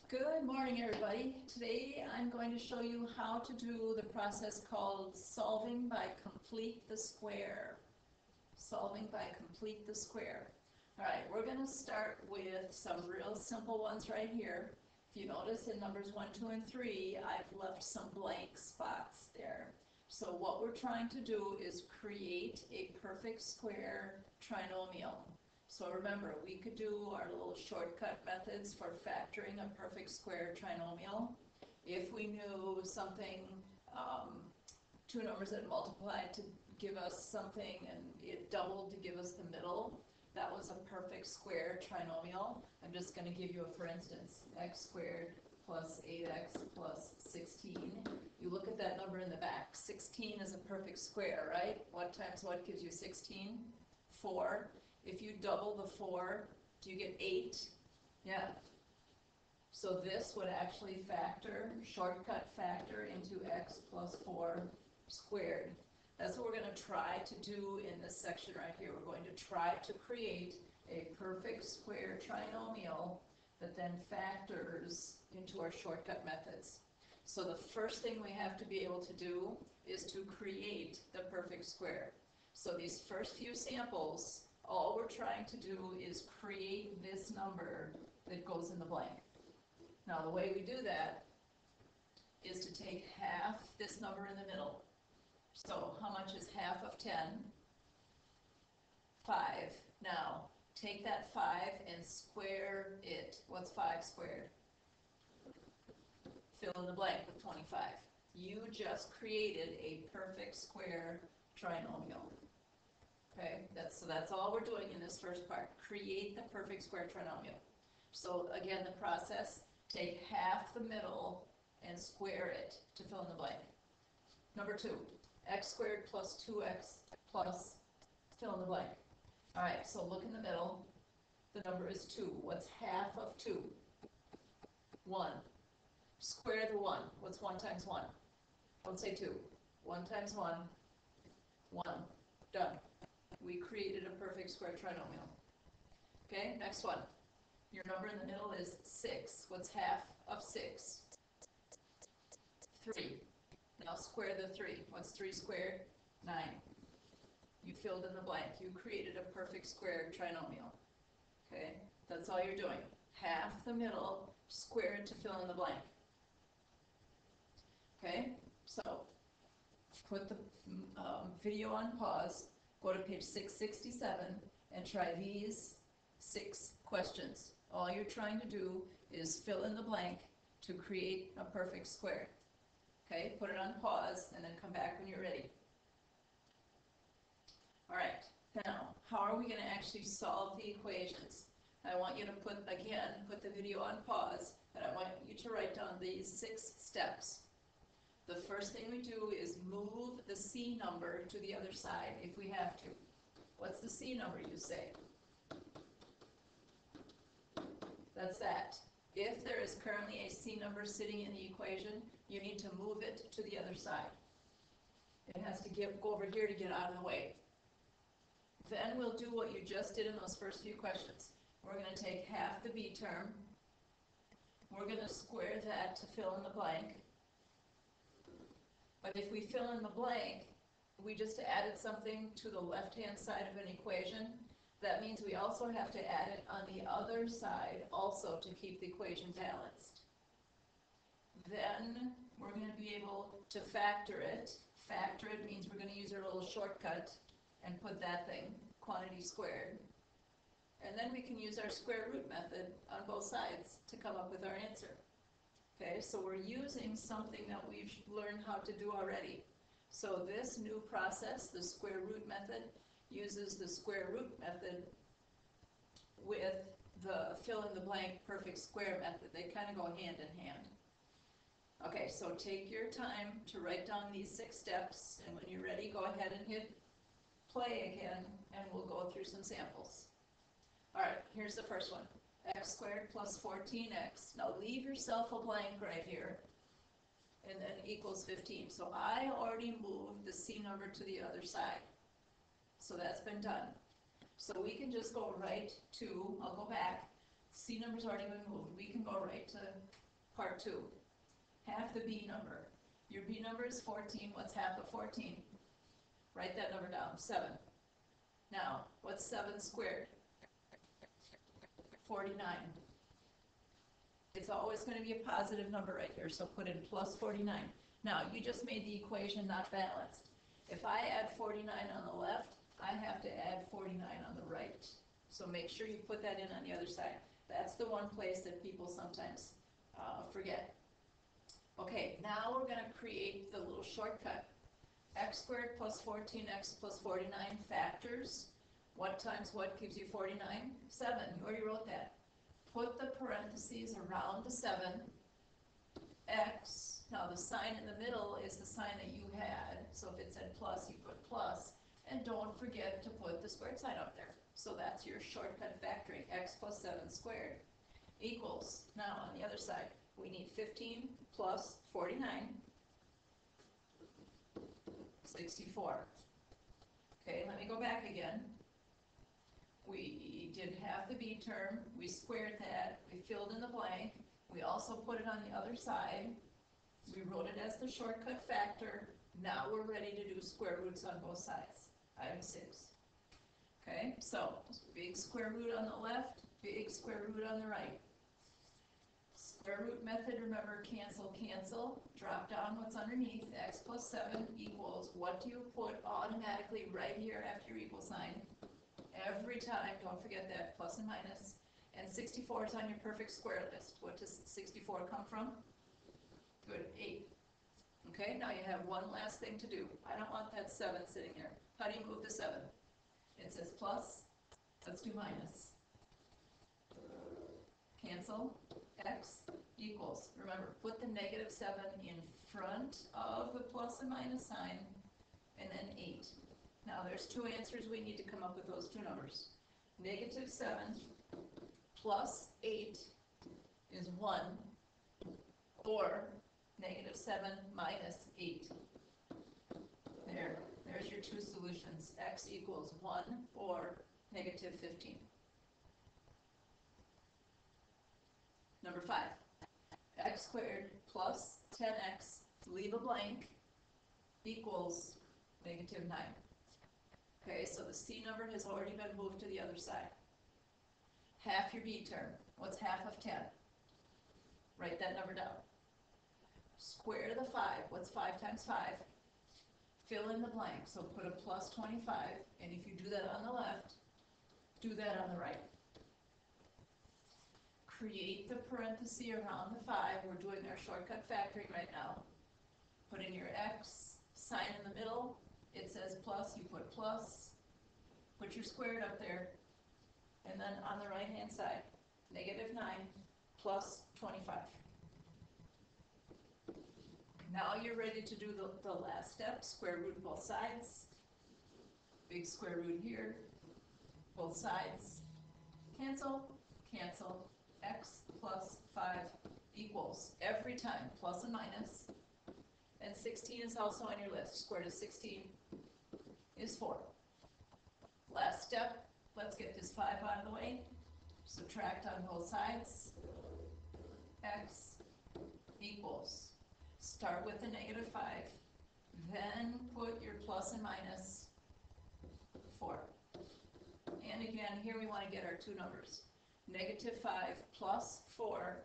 Good morning, everybody. Today I'm going to show you how to do the process called solving by complete the square. Solving by complete the square. All right, we're going to start with some real simple ones right here. If you notice in numbers 1, 2, and 3, I've left some blank spots there. So what we're trying to do is create a perfect square trinomial. So remember, we could do our little shortcut methods for factoring a perfect square trinomial. If we knew something, two numbers that multiplied to give us something and it doubled to give us the middle, that was a perfect square trinomial. I'm just going to give you a for instance, x squared plus 8x plus 16. You look at that number in the back. 16 is a perfect square, right? What times what gives you 16? 4. If you double the 4, do you get 8? Yeah. So this would actually shortcut factor into x plus 4 squared. That's what we're going to try to do in this section right here. We're going to try to create a perfect square trinomial that then factors into our shortcut methods. So the first thing we have to be able to do is to create the perfect square. So these first few samples, all we're trying to do is create this number that goes in the blank. Now the way we do that is to take half this number in the middle. So how much is half of 10? 5. Now take that 5 and square it. What's 5 squared? Fill in the blank with 25. You just created a perfect square trinomial. Okay, that's all we're doing in this first part. Create the perfect square trinomial. So again, the process, take half the middle and square it to fill in the blank. Number 2, x squared plus 2x plus fill in the blank. All right, so look in the middle. The number is 2. What's half of 2? 1. Square the 1. What's 1 times 1? Don't say 2. 1 times 1, 1. Done. We created a perfect square trinomial. Okay, next one. Your number in the middle is 6. What's half of 6? 3. Now square the 3. What's 3 squared? 9. You filled in the blank. You created a perfect square trinomial. Okay, that's all you're doing. Half the middle, square it to fill in the blank. Okay, so put the video on pause. Go to page 667 and try these 6 questions. All you're trying to do is fill in the blank to create a perfect square. Okay, put it on pause and then come back when you're ready. All right, now, how are we going to actually solve the equations? I want you to put the video on pause, and I want you to write down these 6 steps. The first thing we do is move the C number to the other side if we have to. What's the C number, you say? That's that. If there is currently a C number sitting in the equation, you need to move it to the other side. It has to go over here to get out of the way. Then we'll do what you just did in those first few questions. We're going to take half the B term. We're going to square that to fill in the blank. But if we fill in the blank, we just added something to the left-hand side of an equation. That means we also have to add it on the other side also to keep the equation balanced. Then we're going to be able to factor it. Factor it means we're going to use our little shortcut and put that thing, quantity squared. And then we can use our square root method on both sides to come up with our answer. Okay, so we're using something that we've learned how to do already. So this new process, the square root method, uses the square root method with the fill in the blank perfect square method. They kind of go hand in hand. Okay, so take your time to write down these 6 steps, and when you're ready, go ahead and hit play again, and we'll go through some samples. All right, here's the first one. X squared plus 14x. Now leave yourself a blank right here, and then equals 15. So I already moved the C number to the other side. So that's been done. So we can just go right to, I'll go back, C number's already been moved. We can go right to part 2. Half the B number. Your B number is 14. What's half of 14? Write that number down. 7. Now, what's 7 squared? 49. It's always going to be a positive number right here, so put in plus 49. Now, you just made the equation not balanced. If I add 49 on the left, I have to add 49 on the right. So make sure you put that in on the other side. That's the one place that people sometimes forget. Okay, now we're going to create the little shortcut. X squared plus 14x plus 49 factors. What times what gives you 49? 7. You already wrote that. Put the parentheses around the 7. X. Now the sign in the middle is the sign that you had. So if it said plus, you put plus. And don't forget to put the squared sign up there. So that's your shortcut factoring. X plus 7 squared equals, now on the other side, we need 15 plus 49, 64. Okay, let me go back again. We did half the B term, we squared that, we filled in the blank, we also put it on the other side, we wrote it as the shortcut factor. Now we're ready to do square roots on both sides. Item 6. Okay, so big square root on the left, big square root on the right. Square root method, remember, cancel, cancel. Drop down what's underneath. X plus 7 equals, what do you put automatically right here after your equal sign? Every time, don't forget that, plus and minus. And 64 is on your perfect square list. What does 64 come from? Good, 8. Okay, now you have one last thing to do. I don't want that 7 sitting there. How do you move the 7? It says plus, let's do minus. Cancel, x equals, remember, put the negative 7 in front of the plus and minus sign, and then 8. Now there's 2 answers we need to come up with those 2 numbers. Negative 7 plus 8 is 1, or negative 7 minus 8. There's your 2 solutions. X equals 1 or negative 15. Number 5. X squared plus 10x, leave a blank, equals negative 9. Okay, so the C number has already been moved to the other side. Half your B term. What's half of 10? Write that number down. Square the 5. What's 5 times 5? Fill in the blank. So put a plus 25, and if you do that on the left, do that on the right. Create the parenthesis around the 5. We're doing our shortcut factoring right now. Put in your x, sign in the middle. It says plus, you put plus. Put your squared up there. And then on the right hand side, negative 9 plus 25. Now you're ready to do the last step, square root both sides. Big square root here, both sides. Cancel, cancel. X plus 5 equals, every time, plus and minus. And 16 is also on your list. Square root of 16 is 4. Last step, let's get this 5 out of the way. Subtract on both sides. X equals, start with the negative 5, then put your plus and minus 4. And again, here we want to get our 2 numbers. Negative 5 plus 4,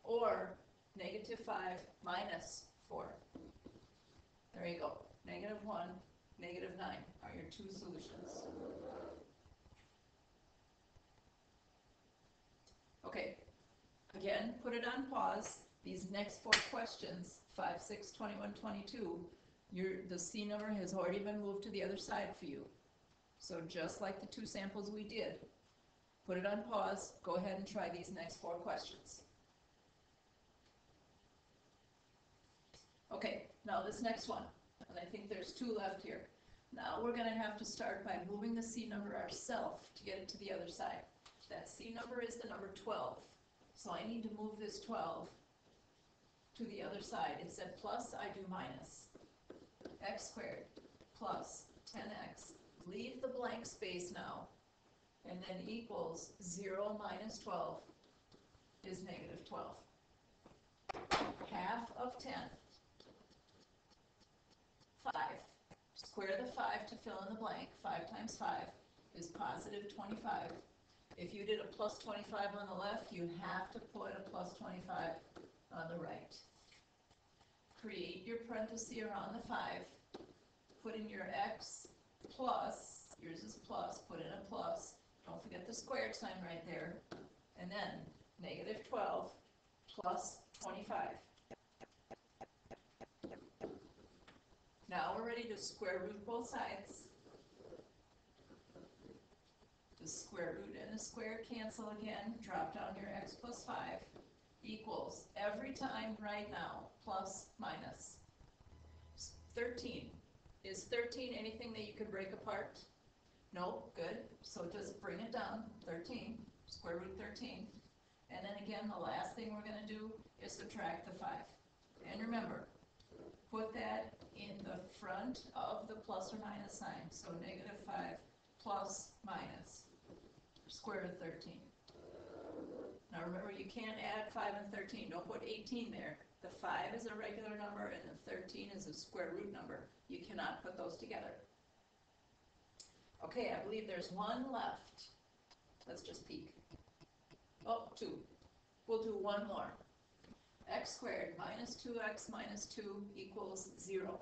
or negative 5 minus 4. There you go. Negative 1, negative 9 are your 2 solutions. Okay, again, put it on pause. These next 4 questions, 5, 6, 21, 22, the C number has already been moved to the other side for you. So just like the 2 samples we did, put it on pause, go ahead and try these next 4 questions. Okay, now this next one, and I think there's 2 left here. Now we're going to have to start by moving the C number ourselves to get it to the other side. That C number is the number 12. So I need to move this 12 to the other side. It said plus, I do minus. X squared plus 10x. Leave the blank space now. and then equals 0 minus 12 is negative 12. Half of 10. 5. Square the 5 to fill in the blank. 5 times 5 is positive 25. If you did a plus 25 on the left, you have to put a plus 25 on the right. Create your parenthesis around the 5. Put in your x plus, yours is plus, put in a plus. Don't forget the squared sign right there. And then negative 12 plus 25. Now we're ready to square root both sides. The square root and the square cancel again. Drop down your x plus 5 equals, every time right now, plus minus. 13. Is 13 anything that you could break apart? No, good. So just bring it down. 13, square root 13. And then again, the last thing we're going to do is subtract the 5. And remember, put that in the front of the plus or minus sign. So negative 5 plus minus square root 13. Now remember, you can't add 5 and 13. Don't put 18 there. The 5 is a regular number and the 13 is a square root number. You cannot put those together. Okay, I believe there's one left. Let's just peek. Oh, 2. We'll do one more. X squared minus 2x minus 2 equals 0.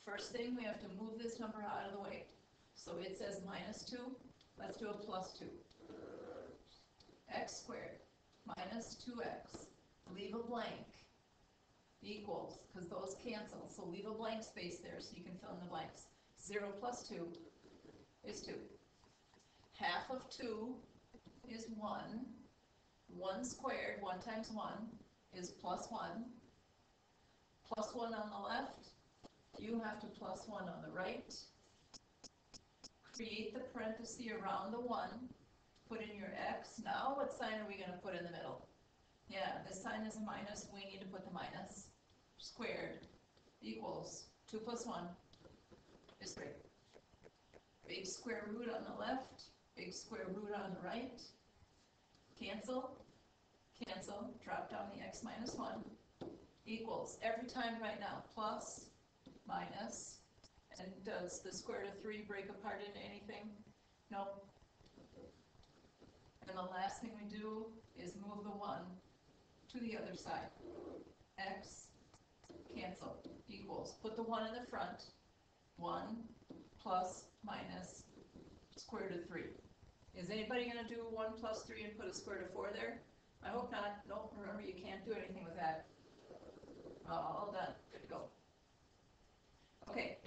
First thing, we have to move this number out of the way. So it says minus 2. Let's do a plus 2. X squared minus 2x. Leave a blank. Equals, because those cancel. So leave a blank space there so you can fill in the blanks. 0 plus 2 is 2. Half of 2 is 1. 1 squared, 1 times 1, is plus 1. Plus 1 on the left. You have to plus 1 on the right. Create the parenthesis around the 1. Put in your x. Now what sign are we going to put in the middle? Yeah, this sign is a minus. We need to put the minus. Squared equals 2 plus 1 is 3. Big square root on the left. Big square root on the right. Cancel. Cancel. Drop down the x minus 1 equals, every time right now, plus, minus. And does the square root of 3 break apart into anything? No. And the last thing we do is move the 1 to the other side. X, cancel, equals. Put the 1 in the front. 1 plus minus square root of 3. Is anybody going to do 1 plus 3 and put a square root of 4 there? I hope not. No, remember, you can't do anything with that. All done. Good to go. Okay,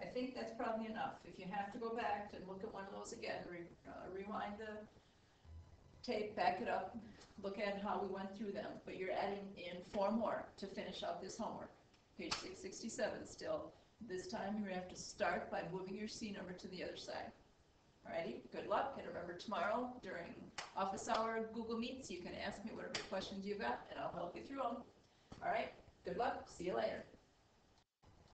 I think that's probably enough. If you have to go back and look at one of those again, rewind the tape, back it up, look at how we went through them. But you're adding in 4 more to finish out this homework. Page 667 still. This time you're going to have to start by moving your C number to the other side. Alrighty, good luck, and remember, tomorrow during office hour Google Meets, you can ask me whatever questions you've got, and I'll help you through them. Alright, good luck, see you later.